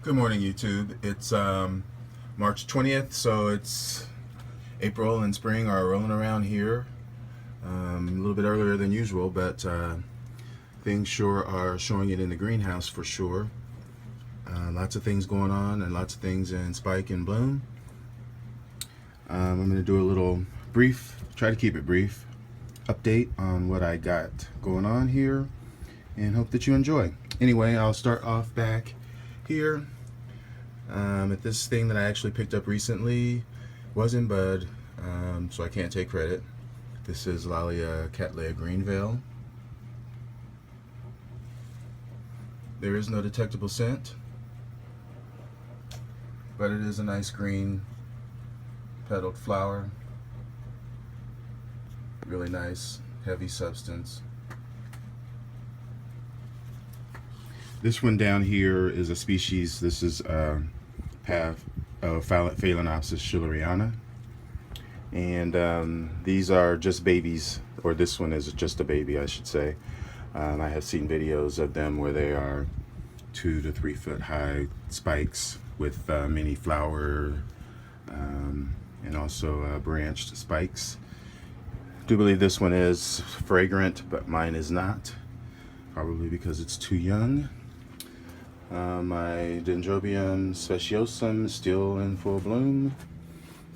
Good morning, YouTube. It's March 20th, so it's April and spring are rolling around here. A little bit earlier than usual, but things sure are showing it in the greenhouse for sure. Lots of things going on and lots of things in spike and bloom. I'm going to do a little brief, try to keep it brief, update on what I got going on here and hope that you enjoy. Anyway, I'll start off back here at this thing that I actually picked up recently. Was in bud, so I can't take credit. This is Lalia Cattleya Greenvale. There is no detectable scent, but it is a nice green petaled flower. Really nice, heavy substance. This one down here is a species. This is Phalaenopsis Schilleriana, and these are just babies, or this one is just a baby, I should say. I have seen videos of them where they are 2 to 3 foot high spikes with many flower and also branched spikes. I do believe this one is fragrant, but mine is not, probably because it's too young. My Dendrobium speciosum is still in full bloom.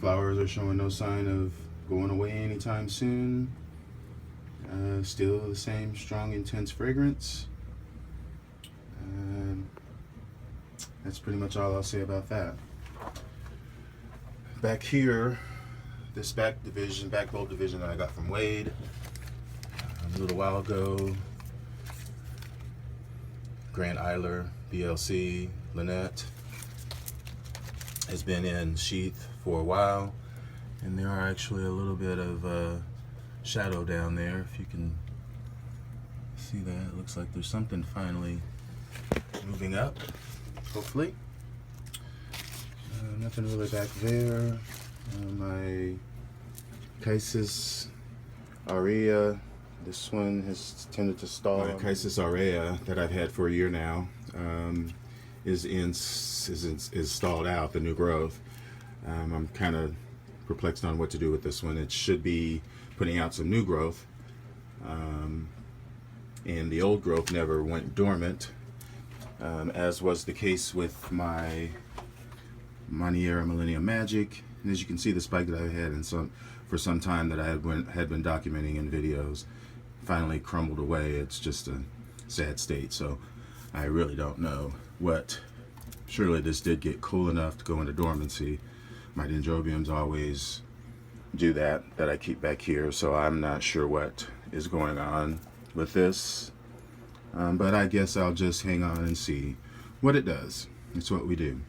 Flowers are showing no sign of going away anytime soon. Still the same strong, intense fragrance. That's pretty much all I'll say about that. Back here, this back bulb division that I got from Wade a little while ago. Eichler, Blc, Lenette has been in sheath for a while, and there are actually a little bit of shadow down there. If you can see that, it looks like there's something finally moving up, hopefully. Nothing really back there. My Chysis aurea, this one has tended to stall. My Chysis aurea that I've had for a year now is stalled out, the new growth. I'm kind of perplexed on what to do with this one. It should be putting out some new growth, and the old growth never went dormant, as was the case with my Millennium Magic. And as you can see, the spike that I've had for some time that I had been documenting in videos finally crumbled away. It's just a sad state, so I really don't know what. Surely this did get cool enough to go into dormancy. My dendrobiums always do that I keep back here, so I'm not sure what is going on with this, but I guess I'll just hang on and see what it does. It's what we do.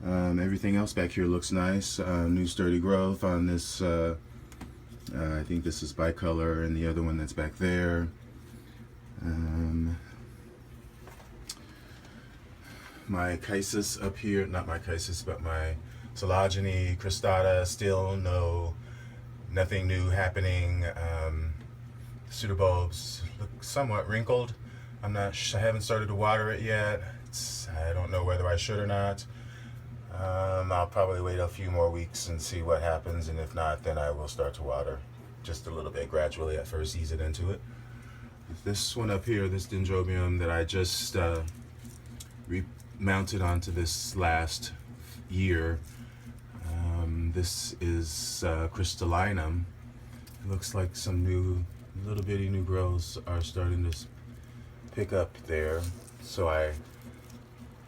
Everything else back here looks nice. New sturdy growth on this. I think this is Bicolor, and the other one that's back there. My Chysis up here, not my Chysis, but my Coelogyne, cristata, still nothing new happening. Pseudobulbs look somewhat wrinkled. I haven't started to water it yet. I don't know whether I should or not. I'll probably wait a few more weeks and see what happens, and if not, then I will start to water just a little bit gradually at first, ease it into it. This one up here, this dendrobium that I just remounted onto this last year, this is crystallinum. It looks like some little bitty new growths are starting to pick up there, so I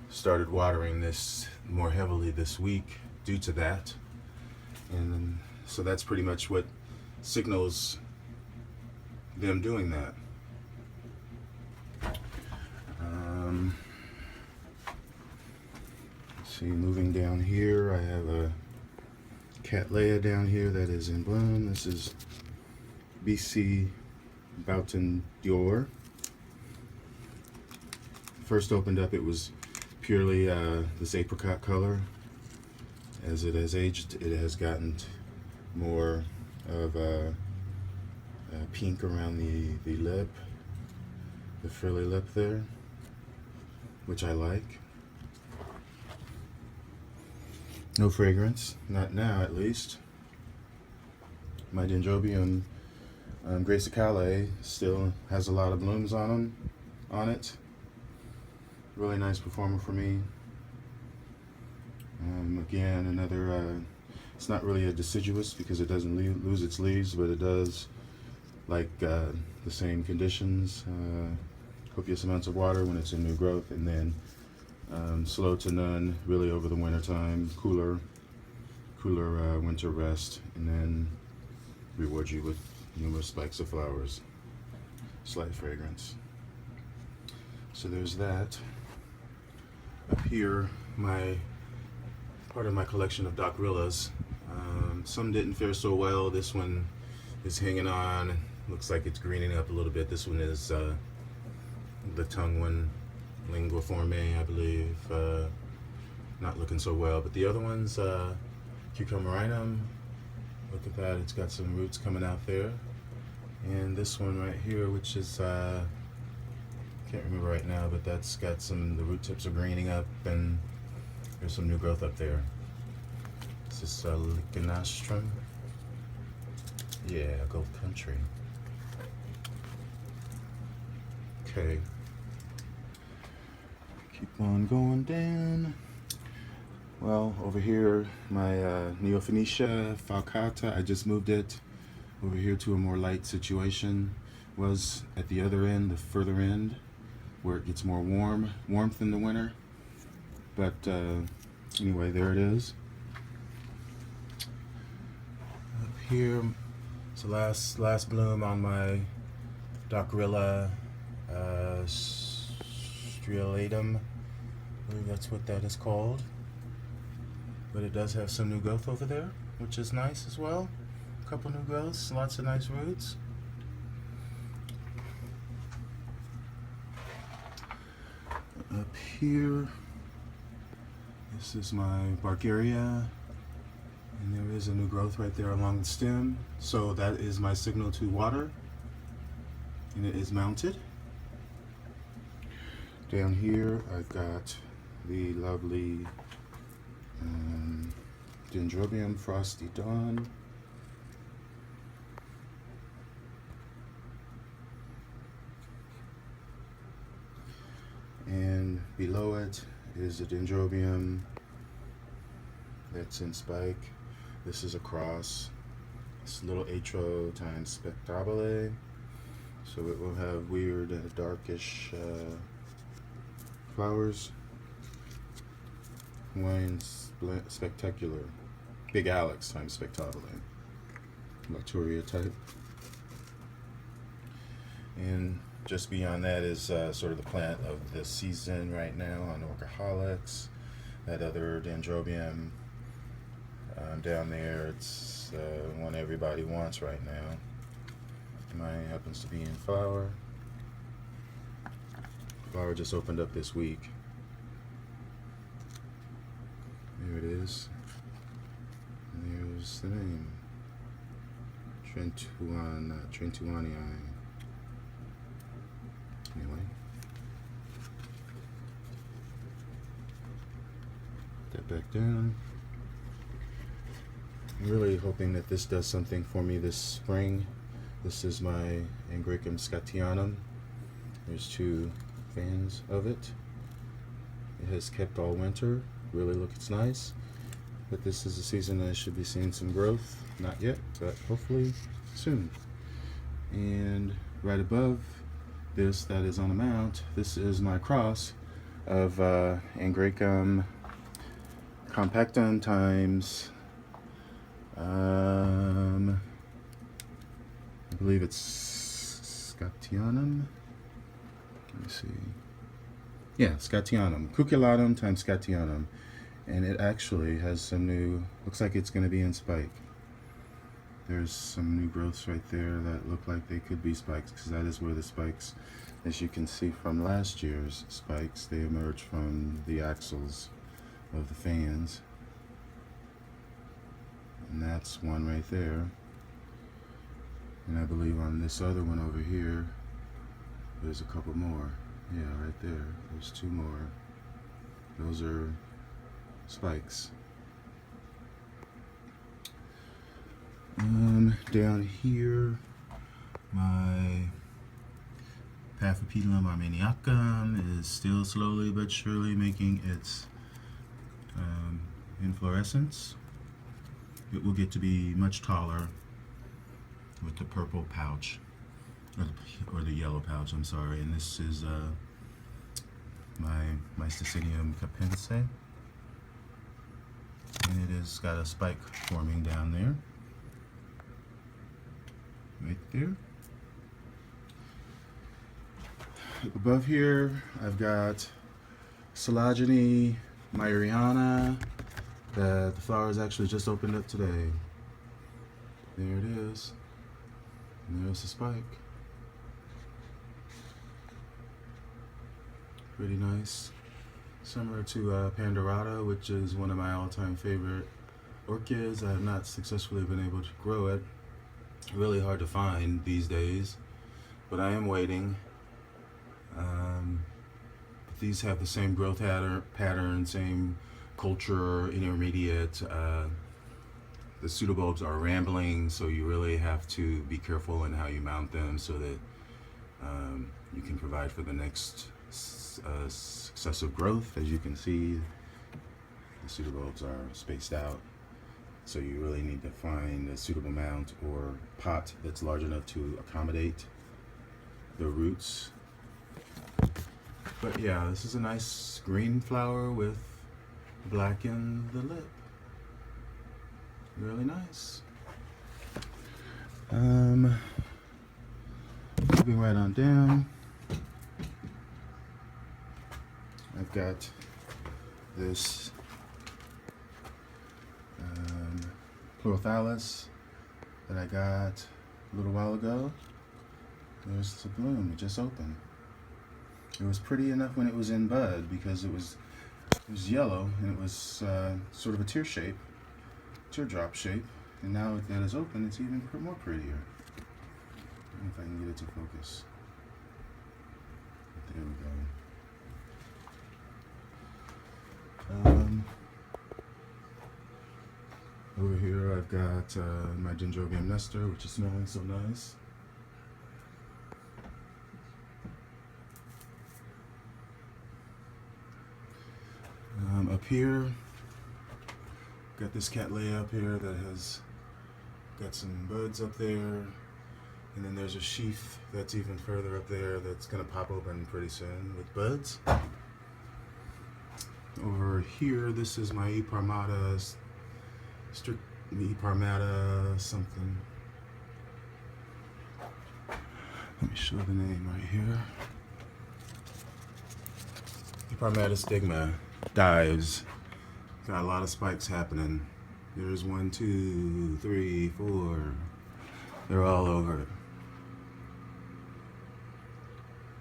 started watering this more heavily this week due to that, and so that's pretty much what signals them doing that. Let's see, moving down here, I have a Cattleya down here that is in bloom. This is Blc Bouton D'Or. First opened up, it was purely this apricot color. As it has aged, it has gotten more of a pink around the lip, the frilly lip there, which I like. No fragrance, not now at least. My Dendrobium gracillicaule still has a lot of blooms on it. Really nice performer for me. Again, another, it's not really a deciduous because it doesn't lose its leaves, but it does like the same conditions, copious amounts of water when it's in new growth, and then slow to none really over the winter time, cooler winter rest, and then reward you with numerous spikes of flowers, slight fragrance. So there's that. Up here, part of my collection of Dockrillas. Some didn't fare so well. This one is hanging on. Looks like it's greening up a little bit. This one is the tongue one, lingueforme, I believe. Not looking so well. But the other one's cucumerinum. Look at that. It's got some roots coming out there. And this one right here, which is can't remember right now, but that's got the root tips are greening up, and there's some new growth up there. This is lichenastrun. Yeah, Gulf Country. Okay. Keep on going down. Well, over here, my Neofinetia falcata, I just moved it over here to a more light situation. Was at the other end, the further end, where it gets more warmth in the winter. But anyway, there it is. Up here, it's the last bloom on my Dockrilla strialatum. I believe that's what that is called. But it does have some new growth over there, which is nice as well. A couple new growths, lots of nice roots. Up here, this is my Barkeria, and there is a new growth right there along the stem. So that is my signal to water, and it is mounted. Down here, I've got the lovely Dendrobium Frosty Dawn. And below it is a Dendrobium that's in spike. This is a cross. It's little atro times spectabile. So it will have weird darkish flowers. Wine spectacular. Big Alex times spectabile. Bacteria type. And just beyond that is sort of the plant of the season right now on Orchid. That other Dendrobium down there, it's the one everybody wants right now. Mine happens to be in flower. Flower just opened up this week. There it is. And there's the name. Trentuanii. Anyway, put that back down. I'm really hoping that this does something for me this spring. This is my Angreacum scatianum. There's two fans of it. It has kept all winter. Really looks nice. But this is the season I should be seeing some growth. Not yet, but hopefully soon. And right above this, that is on a mount, this is my cross of Angreacum compactum times I believe it's scatianum. Let me see. Yeah, scatianum. Cucumerinum times scatianum. And it actually has some new, looks like it's going to be in spike. There's some new growths right there that look like they could be spikes, because that is where the spikes, as you can see from last year's spikes, they emerge from the axles of the fans. And that's one right there. And I believe on this other one over here, there's a couple more. Yeah, right there. There's two more. Those are spikes. Down here, my Paphiopedilum Angreacum is still slowly but surely making its inflorescence. It will get to be much taller with the purple pouch, or the yellow pouch, I'm sorry. And this is my Mycocinium capense. And it has got a spike forming down there. Right there. Above here, I've got Coelogyne Myriana that the flowers actually just opened up today. There it is. And there's the spike. Pretty nice. Similar to Pandorata, which is one of my all-time favorite orchids. I have not successfully been able to grow it. Really hard to find these days, but I am waiting. These have the same growth pattern, same culture, intermediate. The pseudobulbs are rambling, so you really have to be careful in how you mount them so that you can provide for the next successive growth. As you can see, the pseudobulbs are spaced out, so you really need to find a suitable mount or pot that's large enough to accommodate the roots. But yeah, this is a nice green flower with black in the lip. Really nice. Moving right on down, I've got this Chlorothallis that I got a little while ago. There's the bloom, it just opened. It was pretty enough when it was in bud because it was yellow and it was sort of a teardrop shape. And now that it's open, it's even more prettier. I don't know if I can get it to focus. But there we go. Over here I've got my Dendrobium Nestor, which is smelling so nice. Up here, got this Cattleya up here that has got some buds up there, and then there's a sheath that's even further up there that's going to pop open pretty soon with buds. Over here, this is my Eparmata something. Let me show the name right here. Eparmata stigma. Dives. Got a lot of spikes happening. There's 1, 2, 3, 4. They're all over.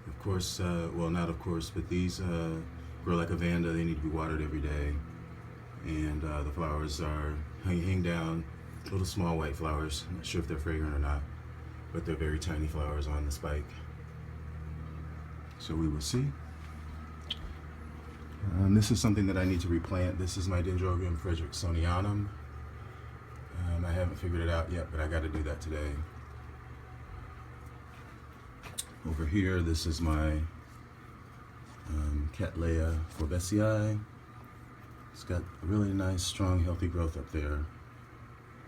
Of course, well, not of course, but these grow like a vanda. They need to be watered every day. And the flowers are hang down, little small white flowers. I'm not sure if they're fragrant or not, but they're very tiny flowers on the spike. So we will see. This is something that I need to replant. This is my Dendrobium Fredericksonianum. I haven't figured it out yet, but I got to do that today. Over here, this is my Cattleya forbesii. It's got a really nice, strong, healthy growth up there.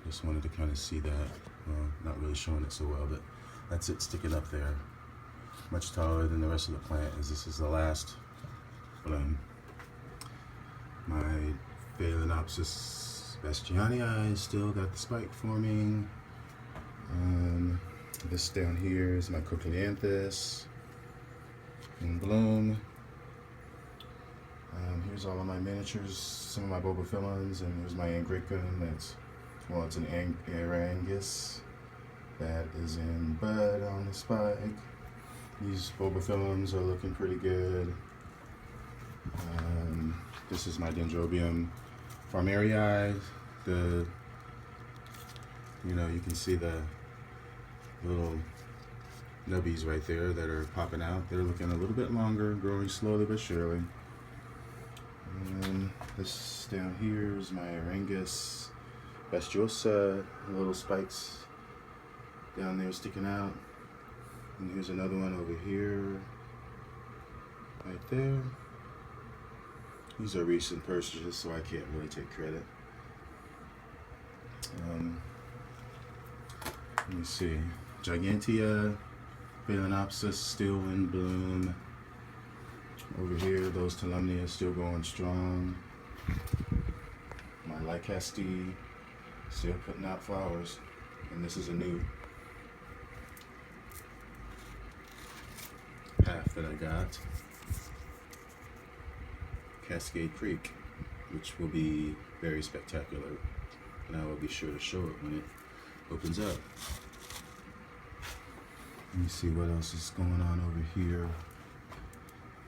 Just wanted to kind of see that. Well, not really showing it so well, but that's it sticking up there. Much taller than the rest of the plant, as this is the last bloom. My Phalaenopsis Schilleriana still got the spike forming. This down here is my Coelogyne in bloom. Here's all of my miniatures, some of my Bobophyllums, and here's my Angreacum. That's, well, it's an Arangus that is in bud on the spike. These Bobophyllums are looking pretty good. This is my Dendrobium Farmerii. You can see the little nubbies right there that are popping out. They're looking a little bit longer, growing slowly but surely. And this down here is my Arangus Bestiosa, little spikes down there sticking out. And here's another one over here, right there. These are recent purchases, so I can't really take credit. Let me see. Gigantea, Phalaenopsis still in bloom. Over here, those Telumnia still going strong. My Lycaste still putting out flowers, and this is a new path that I got. Cascade Creek, which will be very spectacular, and I will be sure to show it when it opens up. Let me see what else is going on over here.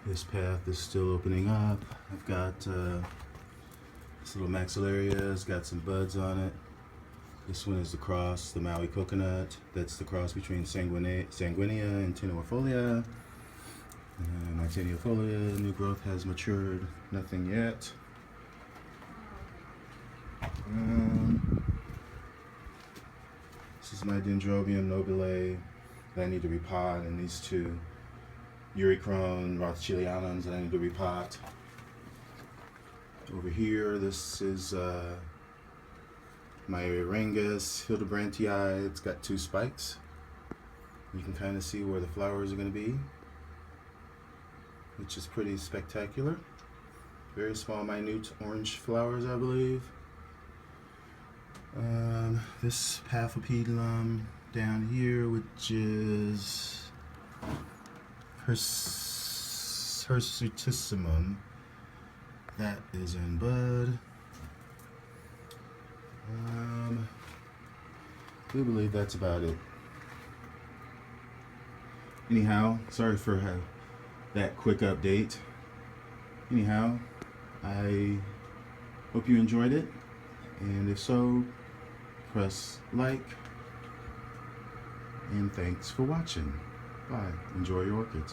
This path is still opening up. I've got this little maxillaria, it's got some buds on it. This one is the cross, the Maui coconut. That's the cross between sanguinea and tenuifolia. My tenuifolia, new growth has matured, nothing yet. This is my Dendrobium nobile that I need to repot, and these two Angreacum Rothschildianums that I need to repot. Over here, this is my Arangus Hildebrantii. It's got 2 spikes. You can kind of see where the flowers are going to be, which is pretty spectacular. Very small, minute orange flowers, I believe. This Pathopedilum down here, which is Hirsutissimum, that is in bud. I do believe that's about it. Anyhow, sorry for that quick update. Anyhow, I hope you enjoyed it, and if so, press like, and thanks for watching. Bye. Enjoy your orchids.